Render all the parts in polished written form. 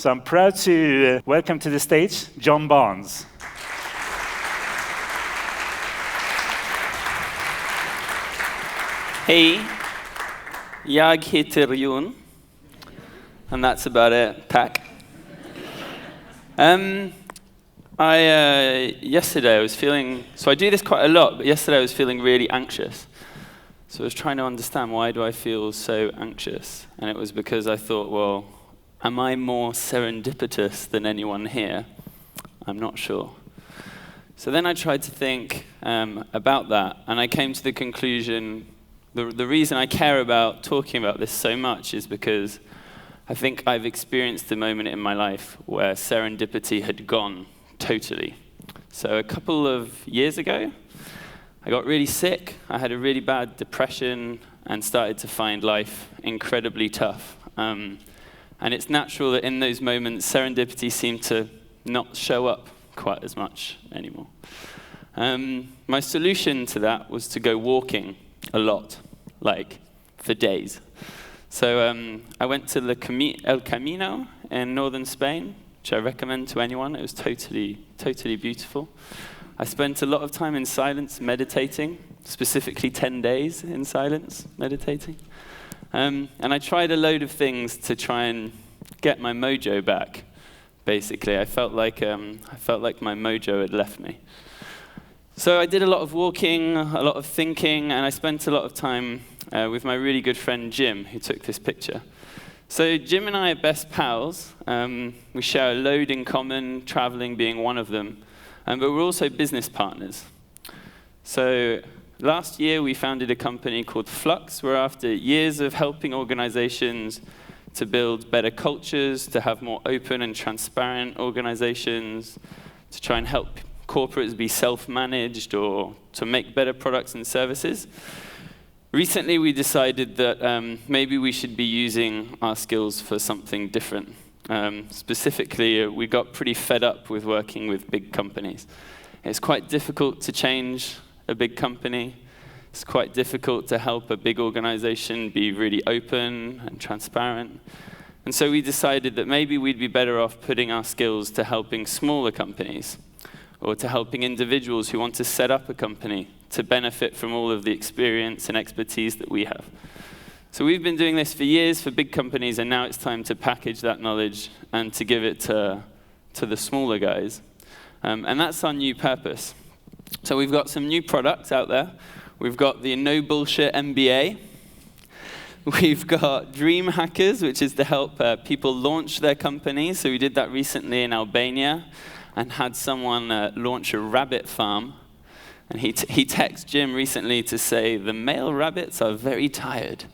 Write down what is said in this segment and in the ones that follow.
So I'm proud to welcome to the stage Jon Barnes. Hej, jag heter Jon, and that's about it. Tack. Yesterday I was feeling, so I do this quite a lot, but yesterday I was feeling really anxious. So I was trying to understand, why do I feel so anxious? And it was because I thought, well, am I more serendipitous than anyone here? I'm not sure. So then I tried to think about that, and I came to the conclusion, the reason I care about talking about this so much is because I think I've experienced a moment in my life where serendipity had gone totally. So a couple of years ago, I got really sick. I had a really bad depression and started to find life incredibly tough. And it's natural that in those moments, serendipity seemed to not show up quite as much anymore. My solution to that was to go walking a lot, like for days. So I went to El Camino in northern Spain, which I recommend to anyone. It was totally beautiful. I spent a lot of time in silence meditating, specifically 10 days in silence meditating. And I tried a load of things to try and get my mojo back, basically. I felt like my mojo had left me. So I did a lot of walking, a lot of thinking, and I spent a lot of time with my really good friend Jim, who took this picture. So Jim and I are best pals. We share a load in common, traveling being one of them, but we're also business partners. So last year we founded a company called Flux, where after years of helping organizations to build better cultures, to have more open and transparent organizations, to try and help corporates be self-managed or to make better products and services. Recently, we decided that maybe we should be using our skills for something different. Specifically, we got pretty fed up with working with big companies. It's quite difficult to change a big company. It's quite difficult to help a big organization be really open and transparent. And so we decided that maybe we'd be better off putting our skills to helping smaller companies, or to helping individuals who want to set up a company to benefit from all of the experience and expertise that we have. So we've been doing this for years for big companies, and now it's time to package that knowledge and to give it to the smaller guys. And that's our new purpose. So we've got some new products out there. We've got the No Bullshit MBA. We've got Dream Hackers, which is to help people launch their companies. So we did that recently in Albania, and had someone launch a rabbit farm. And he texted Jim recently to say, the male rabbits are very tired.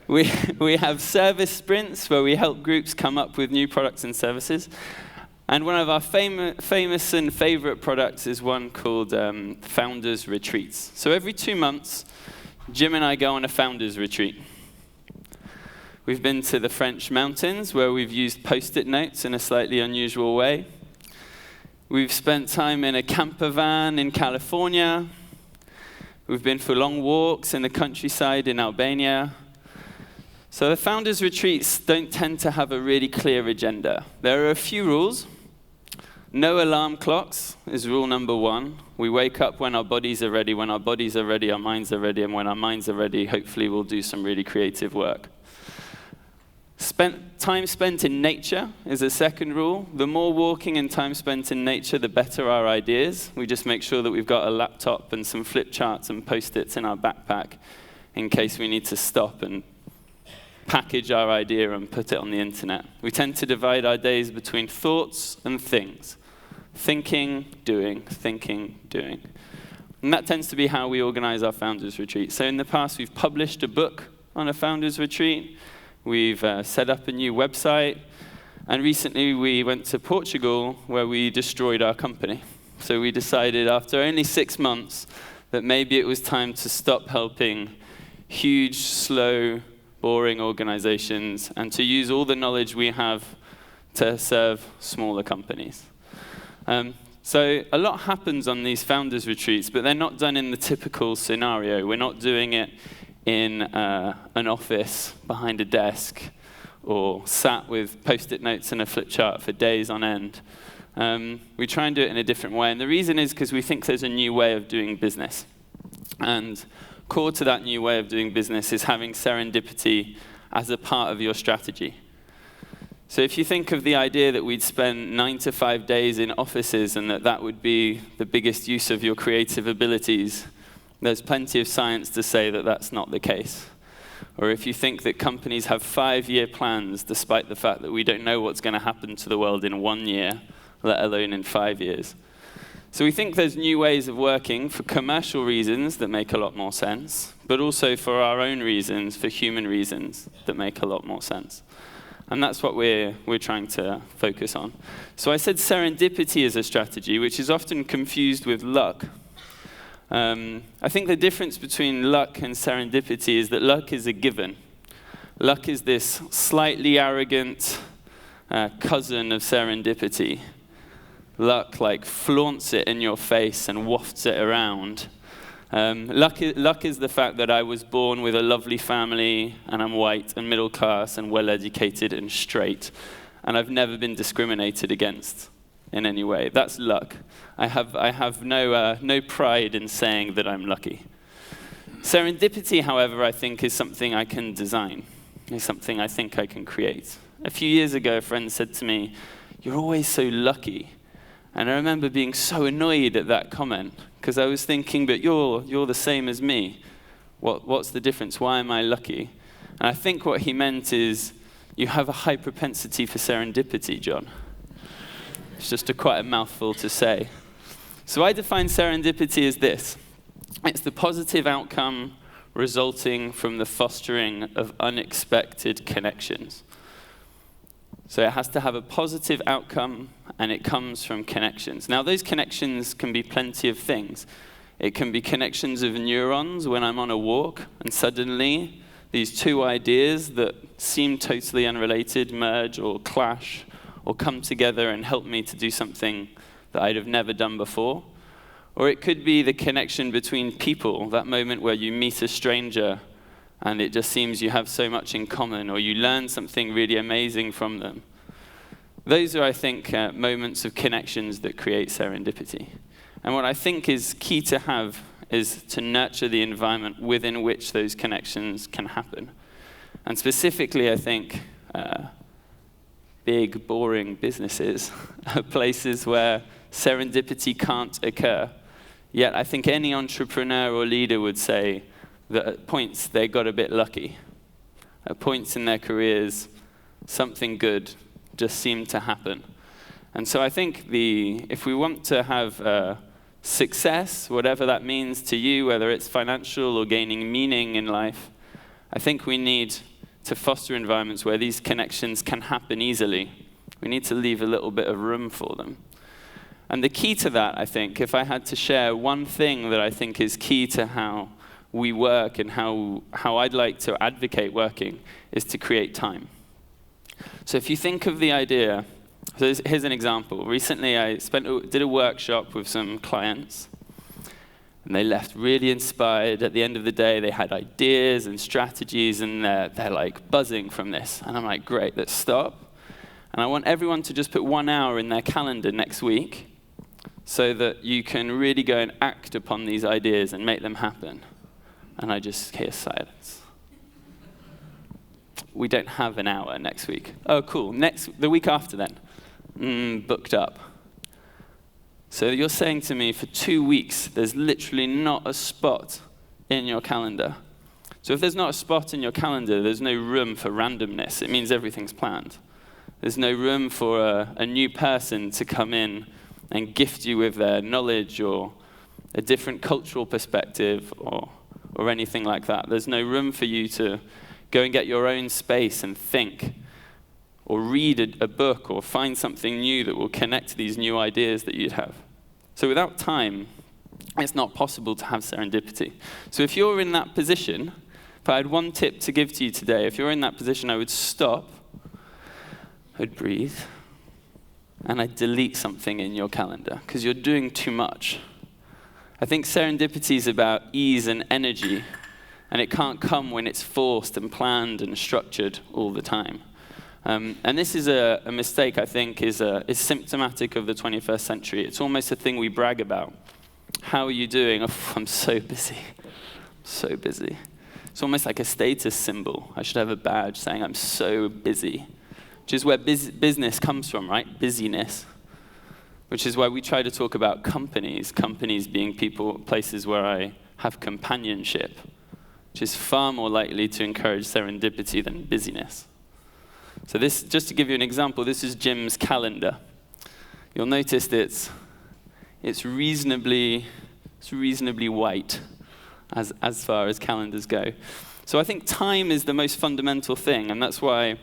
We have service sprints, where we help groups come up with new products and services. And one of our famous and favorite products is one called Founders Retreats. So every 2 months, Jim and I go on a Founders Retreat. We've been to the French mountains, where we've used Post-it notes in a slightly unusual way. We've spent time in a camper van in California. We've been for long walks in the countryside in Albania. So the Founders Retreats don't tend to have a really clear agenda. There are a few rules. No alarm clocks is rule number 1. We wake up when our bodies are ready. When our bodies are ready, our minds are ready. And when our minds are ready, hopefully we'll do some really creative work. Time spent in nature is a second rule. The more walking and time spent in nature, the better our ideas. We just make sure that we've got a laptop and some flip charts and Post-its in our backpack in case we need to stop and package our idea and put it on the internet. We tend to divide our days between thoughts and things. Thinking, doing, thinking, doing. And that tends to be how we organize our Founders Retreat. So in the past, we've published a book on a Founders Retreat. We've set up a new website, and recently we went to Portugal, where we destroyed our company. So we decided after only 6 months that maybe it was time to stop helping huge, slow, boring organizations and to use all the knowledge we have to serve smaller companies. So a lot happens on these Founders Retreats, but they're not done in the typical scenario. We're not doing it in an office behind a desk or sat with post-it notes and a flip chart for days on end. We try and do it in a different way. And the reason is because we think there's a new way of doing business. And core to that new way of doing business is having serendipity as a part of your strategy. So if you think of the idea that we'd spend 9 to 5 days in offices and that would be the biggest use of your creative abilities, there's plenty of science to say that that's not the case. Or if you think that companies have 5-year plans, despite the fact that we don't know what's going to happen to the world in 1 year, let alone in 5 years. So we think there's new ways of working for commercial reasons that make a lot more sense, but also for our own reasons, for human reasons that make a lot more sense. And that's what we're trying to focus on. So I said serendipity is a strategy, which is often confused with luck. I think the difference between luck and serendipity is that luck is a given. Luck is this slightly arrogant cousin of serendipity. Luck like flaunts it in your face and wafts it around. Luck is the fact that I was born with a lovely family, and I'm white and middle class and well-educated and straight, and I've never been discriminated against in any way. That's luck. I have no pride in saying that I'm lucky. Serendipity, however, I think is something I can design. It's something I think I can create. A few years ago, a friend said to me, "You're always so lucky." And I remember being so annoyed at that comment, because I was thinking, but you're the same as me. What's the difference? Why am I lucky? And I think what he meant is, you have a high propensity for serendipity, John. It's just quite a mouthful to say. So I define serendipity as this. It's the positive outcome resulting from the fostering of unexpected connections. So it has to have a positive outcome, and it comes from connections. Now, those connections can be plenty of things. It can be connections of neurons when I'm on a walk, and suddenly these two ideas that seem totally unrelated merge or clash or come together and help me to do something that I'd have never done before. Or it could be the connection between people, that moment where you meet a stranger and it just seems you have so much in common, or you learn something really amazing from them. Those are, I think, moments of connections that create serendipity. And what I think is key to have is to nurture the environment within which those connections can happen. And specifically, I think, big, boring businesses are places where serendipity can't occur. Yet I think any entrepreneur or leader would say that at points they got a bit lucky. At points in their careers, something good just seemed to happen. And so I think if we want to have success, whatever that means to you, whether it's financial or gaining meaning in life, I think we need to foster environments where these connections can happen easily. We need to leave a little bit of room for them. And the key to that, I think, if I had to share one thing that I think is key to how we work and how I'd like to advocate working, is to create time. So if you think of the idea, so here's an example. Recently I did a workshop with some clients, and they left really inspired. At the end of the day, they had ideas and strategies, and they're like buzzing from this. And I'm like, great, let's stop. And I want everyone to just put 1 hour in their calendar next week so that you can really go and act upon these ideas and make them happen. And I just hear silence. We don't have an hour next week. Oh, cool. The week after then. Booked up. So you're saying to me for 2 weeks, there's literally not a spot in your calendar. So if there's not a spot in your calendar, there's no room for randomness. It means everything's planned. There's no room for a new person to come in and gift you with their knowledge or a different cultural perspective or anything like that. There's no room for you to go and get your own space and think, or read a book, or find something new that will connect these new ideas that you'd have. So without time, it's not possible to have serendipity. So if you're in that position, if I had one tip to give to you today, if you're in that position, I would stop, I'd breathe, and I'd delete something in your calendar, because you're doing too much. I think serendipity is about ease and energy, and it can't come when it's forced and planned and structured all the time. And this is a mistake, I think, is symptomatic of the 21st century. It's almost a thing we brag about. How are you doing? Oh, I'm so busy. So busy. It's almost like a status symbol. I should have a badge saying I'm so busy, which is where business comes from, right? Busyness. Which is why we try to talk about companies being places where I have companionship, which is far more likely to encourage serendipity than busyness. So this, just to give you an example, this is Jim's calendar. You'll notice that it's reasonably white as far as calendars go. So I think time is the most fundamental thing, and that's why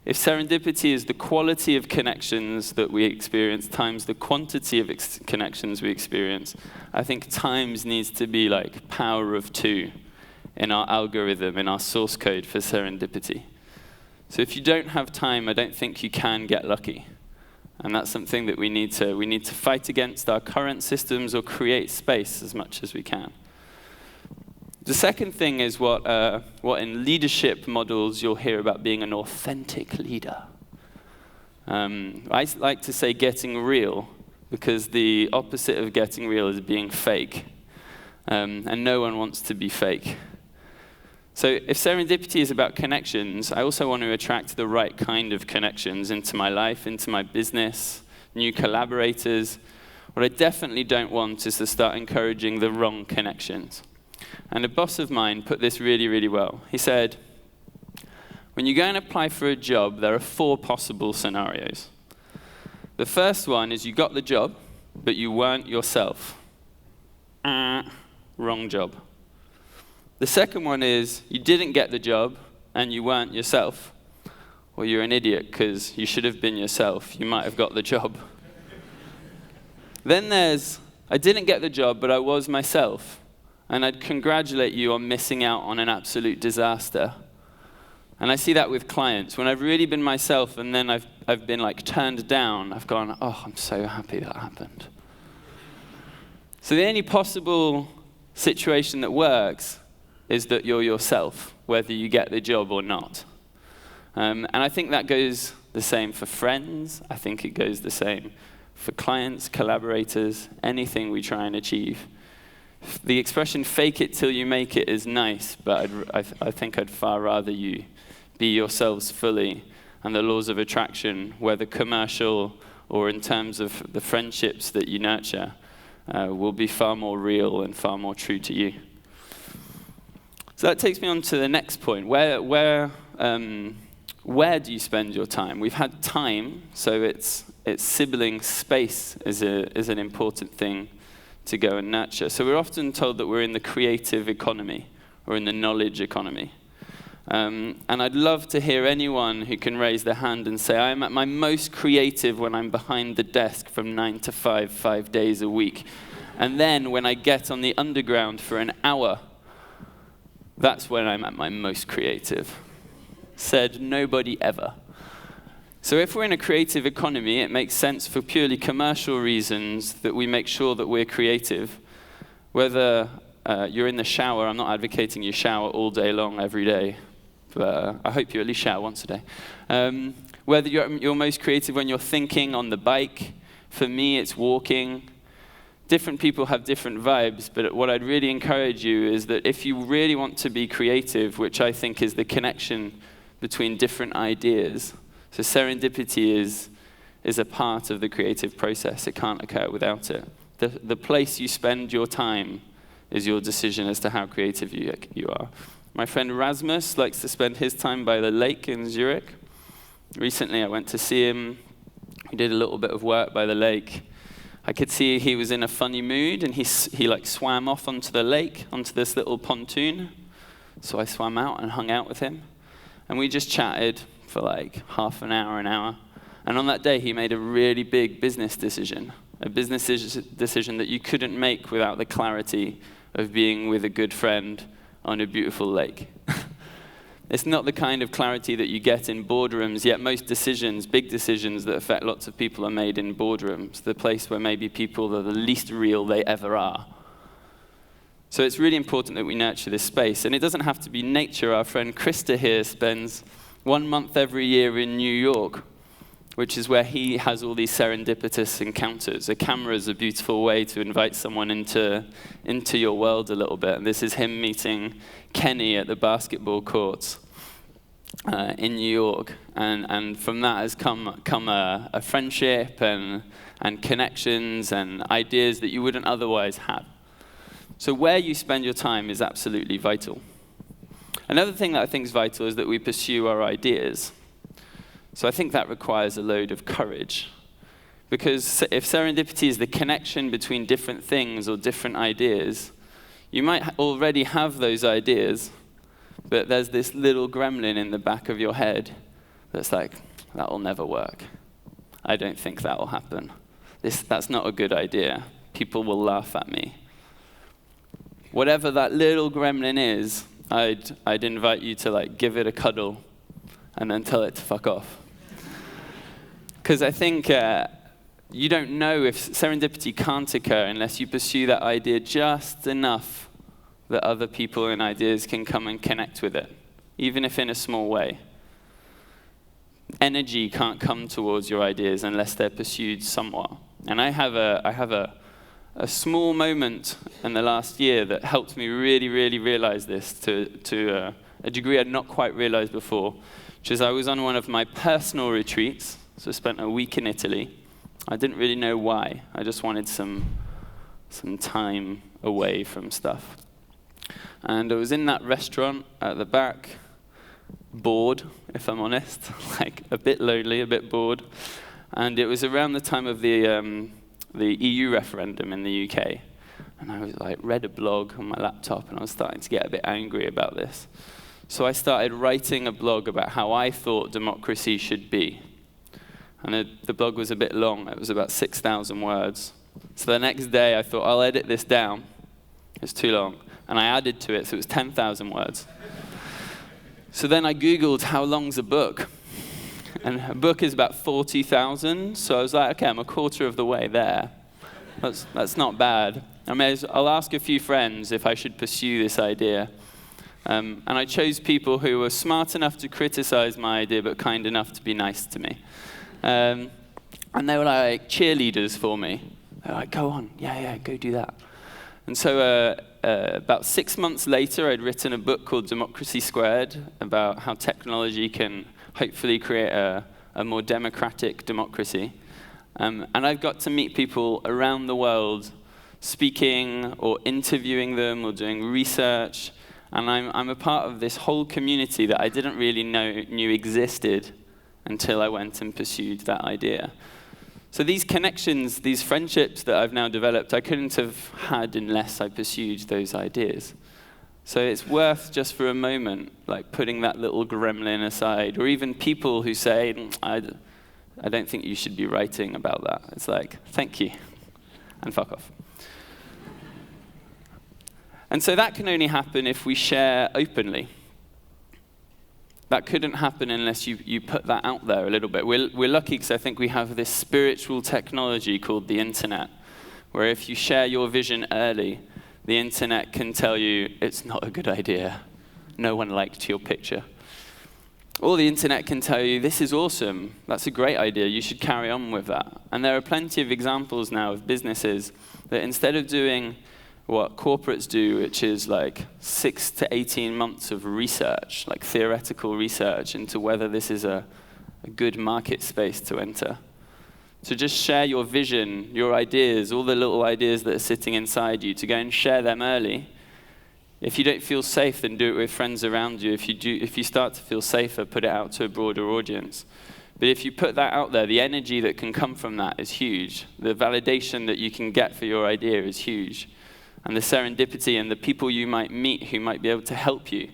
if serendipity is the quality of connections that we experience times the quantity of connections we experience, I think times needs to be like power of 2 in our algorithm, in our source code for serendipity. So if you don't have time, I don't think you can get lucky. And that's something that we need to fight against our current systems or create space as much as we can. The second thing is what in leadership models you'll hear about being an authentic leader. I like to say getting real, because the opposite of getting real is being fake. And no one wants to be fake. So if serendipity is about connections, I also want to attract the right kind of connections into my life, into my business, new collaborators. What I definitely don't want is to start encouraging the wrong connections. And a boss of mine put this really, really well. He said, when you go and apply for a job, there are 4 possible scenarios. The first one is you got the job, but you weren't yourself. Wrong job. The second one is you didn't get the job, and you weren't yourself. Well, you're an idiot, because you should have been yourself. You might have got the job. Then there's, I didn't get the job, but I was myself. And I'd congratulate you on missing out on an absolute disaster. And I see that with clients. When I've really been myself and then I've been like turned down, I've gone, oh, I'm so happy that happened. So the only possible situation that works is that you're yourself, whether you get the job or not. And I think that goes the same for friends. I think it goes the same for clients, collaborators, anything we try and achieve. The expression fake it till you make it is nice, but I think I'd far rather you be yourselves fully, and the laws of attraction, whether commercial or in terms of the friendships that you nurture, will be far more real and far more true to you. So that takes me on to the next point. Where do you spend your time? We've had time, so it's sibling space is an important thing to go and nurture. So we're often told that we're in the creative economy or in the knowledge economy. And I'd love to hear anyone who can raise their hand and say, I'm at my most creative when I'm behind the desk from 9 to 5, 5 days a week. And then when I get on the underground for an hour, that's when I'm at my most creative. Said nobody ever. So if we're in a creative economy, it makes sense for purely commercial reasons that we make sure that we're creative. Whether you're in the shower, I'm not advocating you shower all day long every day, but I hope you at least shower once a day. Whether you're most creative when you're thinking on the bike, for me it's walking. Different people have different vibes, but what I'd really encourage you is that if you really want to be creative, which I think is the connection between different ideas, so serendipity is a part of the creative process. It can't occur without it. The place you spend your time is your decision as to how creative you are. My friend Rasmus likes to spend his time by the lake in Zurich. Recently I went to see him. We did a little bit of work by the lake. I could see he was in a funny mood, and he like swam off onto the lake, onto this little pontoon. So I swam out and hung out with him. And we just chatted for like half an hour. And on that day, he made a really big business decision, a business decision that you couldn't make without the clarity of being with a good friend on a beautiful lake. It's not the kind of clarity that you get in boardrooms, yet most decisions, big decisions that affect lots of people are made in boardrooms, the place where maybe people are the least real they ever are. So it's really important that we nurture this space. And it doesn't have to be nature. Our friend Krista here spends 1 month every year in New York, which is where he has all these serendipitous encounters. A camera is a beautiful way to invite someone into your world a little bit. And this is him meeting Kenny at the basketball courts in New York. And from that has come a friendship and connections and ideas that you wouldn't otherwise have. So where you spend your time is absolutely vital. Another thing that I think is vital is that we pursue our ideas. So I think that requires a load of courage. Because if serendipity is the connection between different things or different ideas, you might already have those ideas, but there's this little gremlin in the back of your head that's like, that'll never work. I don't think that'll happen. That's not a good idea. People will laugh at me. Whatever that little gremlin is, I'd invite you to give it a cuddle and then tell it to fuck off. Because I think you don't know if serendipity can't occur unless you pursue that idea just enough that other people and ideas can come and connect with it, even if in a small way. Energy can't come towards your ideas unless they're pursued somewhat. And I have a small moment in the last year that helped me really, really realize this to a degree I'd not quite realized before, which is I was on one of my personal retreats, so I spent a week in Italy. I didn't really know why. I just wanted some time away from stuff. And I was in that restaurant at the back, bored, if I'm honest, a bit lonely, a bit bored. And it was around the time of the EU referendum in the UK. And I was read a blog on my laptop, and I was starting to get a bit angry about this. So I started writing a blog about how I thought democracy should be. And the blog was a bit long. It was about 6,000 words. So the next day I thought, I'll edit this down. It's too long. And I added to it, so it was 10,000 words. So then I Googled how long's a book. And a book is about 40,000. So I was like, okay, I'm a quarter of the way there. That's not bad. I'll ask a few friends if I should pursue this idea. And I chose people who were smart enough to criticize my idea, but kind enough to be nice to me. And they were cheerleaders for me. They were like, go on, yeah, go do that. And so about 6 months later, I'd written a book called Democracy Squared about how technology can hopefully create a more democratic democracy. And I've got to meet people around the world speaking or interviewing them or doing research. And I'm a part of this whole community that I didn't really knew existed until I went and pursued that idea. So these connections, these friendships that I've now developed, I couldn't have had unless I pursued those ideas. So it's worth just for a moment, putting that little gremlin aside, or even people who say, I don't think you should be writing about that. It's thank you, and fuck off. And so that can only happen if we share openly. That couldn't happen unless you put that out there a little bit. We're lucky because I think we have this spiritual technology called the internet, where if you share your vision early, the internet can tell you it's not a good idea. No one liked your picture. Or the internet can tell you, this is awesome. That's a great idea. You should carry on with that. And there are plenty of examples now of businesses that instead of doing what corporates do, which is 6 to 18 months of research, theoretical research into whether this is a good market space to enter. To just share your vision, your ideas, all the little ideas that are sitting inside you, to go and share them early. If you don't feel safe, then do it with friends around you. If you start to feel safer, put it out to a broader audience. But if you put that out there, the energy that can come from that is huge. The validation that you can get for your idea is huge. And the serendipity and the people you might meet who might be able to help you.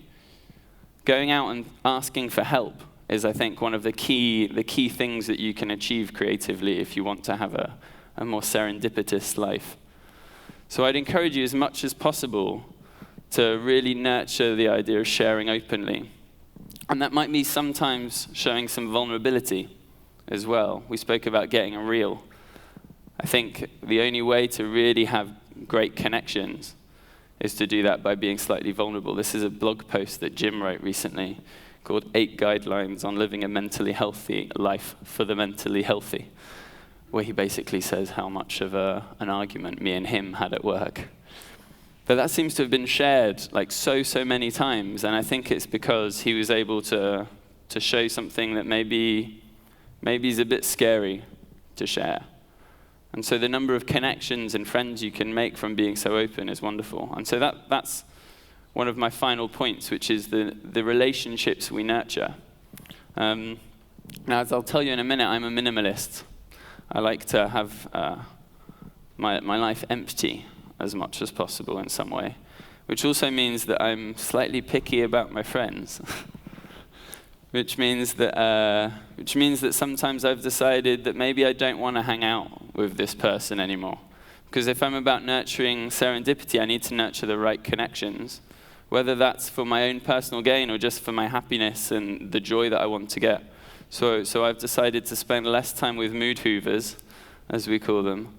Going out and asking for help is, I think, one of the key things that you can achieve creatively if you want to have a more serendipitous life. So I'd encourage you as much as possible to really nurture the idea of sharing openly. And that might be sometimes showing some vulnerability as well. We spoke about getting real. I think the only way to really have great connections is to do that by being slightly vulnerable. This is a blog post that Jim wrote recently called 8 Guidelines on Living a Mentally Healthy Life for the Mentally Healthy, where he basically says how much of an argument me and him had at work. But that seems to have been shared like so many times, and I think it's because he was able to show something that maybe is a bit scary to share. And so the number of connections and friends you can make from being so open is wonderful. And so that's one of my final points, which is the relationships we nurture. Now, as I'll tell you in a minute, I'm a minimalist. I like to have my life empty as much as possible in some way, which also means that I'm slightly picky about my friends, which means that sometimes I've decided that maybe I don't want to hang out with this person anymore. Because if I'm about nurturing serendipity, I need to nurture the right connections, whether that's for my own personal gain or just for my happiness and the joy that I want to get. So I've decided to spend less time with mood hoovers, as we call them,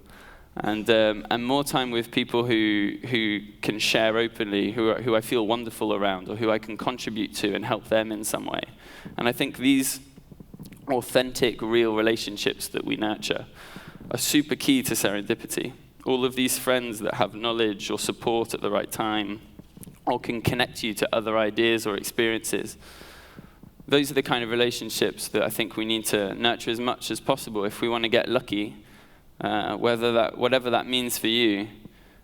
and more time with people who can share openly, who I feel wonderful around, or who I can contribute to and help them in some way. And I think these authentic, real relationships that we nurture are super key to serendipity. All of these friends that have knowledge or support at the right time, or can connect you to other ideas or experiences, those are the kind of relationships that I think we need to nurture as much as possible if we want to get lucky. Whatever that means for you,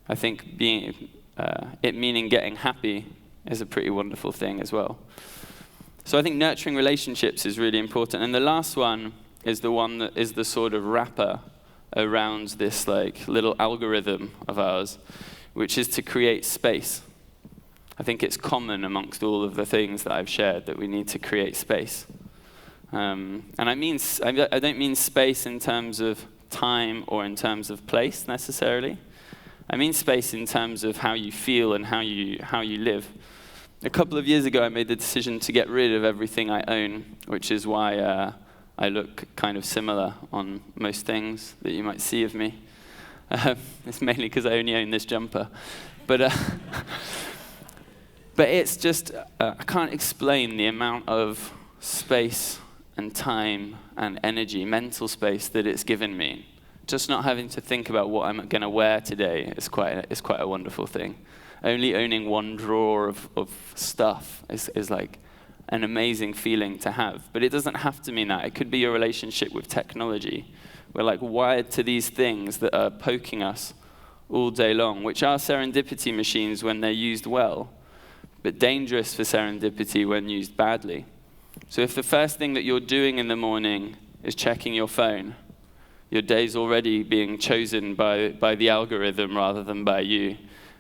I think it meaning getting happy is a pretty wonderful thing as well. So I think nurturing relationships is really important. And the last one is the one that is the sort of wrapper around this like little algorithm of ours, which is to create space. I think it's common amongst all of the things that I've shared that we need to create space. And I don't mean space in terms of time or in terms of place necessarily. I mean space in terms of how you feel and how you live. A couple of years ago, I made the decision to get rid of everything I own, which is why I look kind of similar on most things that you might see of me. It's mainly because I only own this jumper. But it's just, I can't explain the amount of space and time and energy, mental space that it's given me. Just not having to think about what I'm going to wear today is quite a wonderful thing. Only owning one drawer of stuff is like an amazing feeling to have. But it doesn't have to mean that. It could be your relationship with technology. We're like wired to these things that are poking us all day long, which are serendipity machines when they're used well, but dangerous for serendipity when used badly. So if the first thing that you're doing in the morning is checking your phone, your day's already being chosen by the algorithm rather than by you.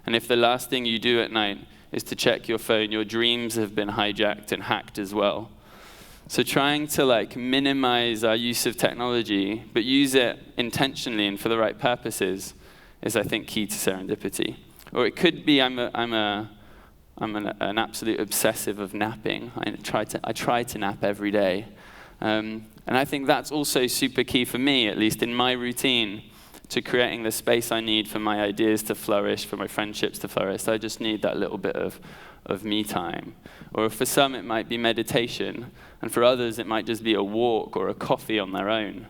And if the last thing you do at night is to check your phone, your dreams have been hijacked and hacked as well. So trying to like minimize our use of technology, but use it intentionally and for the right purposes, is I think key to serendipity. Or it could be I'm an absolute obsessive of napping. I try to nap every day. And I think that's also super key for me, at least in my routine, to creating the space I need for my ideas to flourish, for my friendships to flourish. I just need that little bit of me time. Or for some, it might be meditation. And for others, it might just be a walk or a coffee on their own.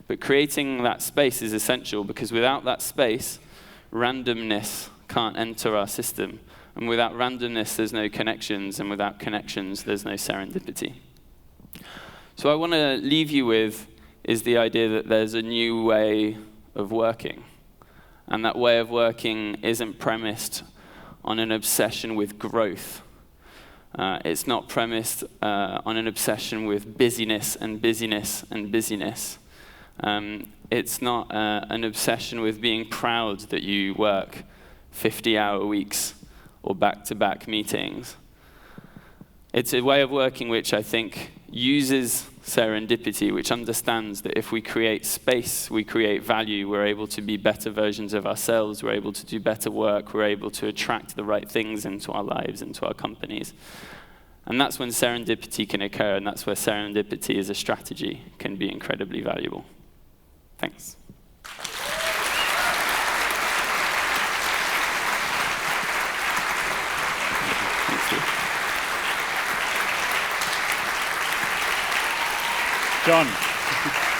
But creating that space is essential, because without that space, randomness can't enter our system. And without randomness, there's no connections. And without connections, there's no serendipity. So I want to leave you with is the idea that there's a new way of working. And that way of working isn't premised on an obsession with growth. It's not premised on an obsession with busyness and busyness and busyness. It's not an obsession with being proud that you work 50-hour weeks or back-to-back meetings. It's a way of working which I think uses serendipity, which understands that if we create space, we create value, we're able to be better versions of ourselves, we're able to do better work, we're able to attract the right things into our lives, into our companies. And that's when serendipity can occur, and that's where serendipity as a strategy can be incredibly valuable. Thanks. Jon.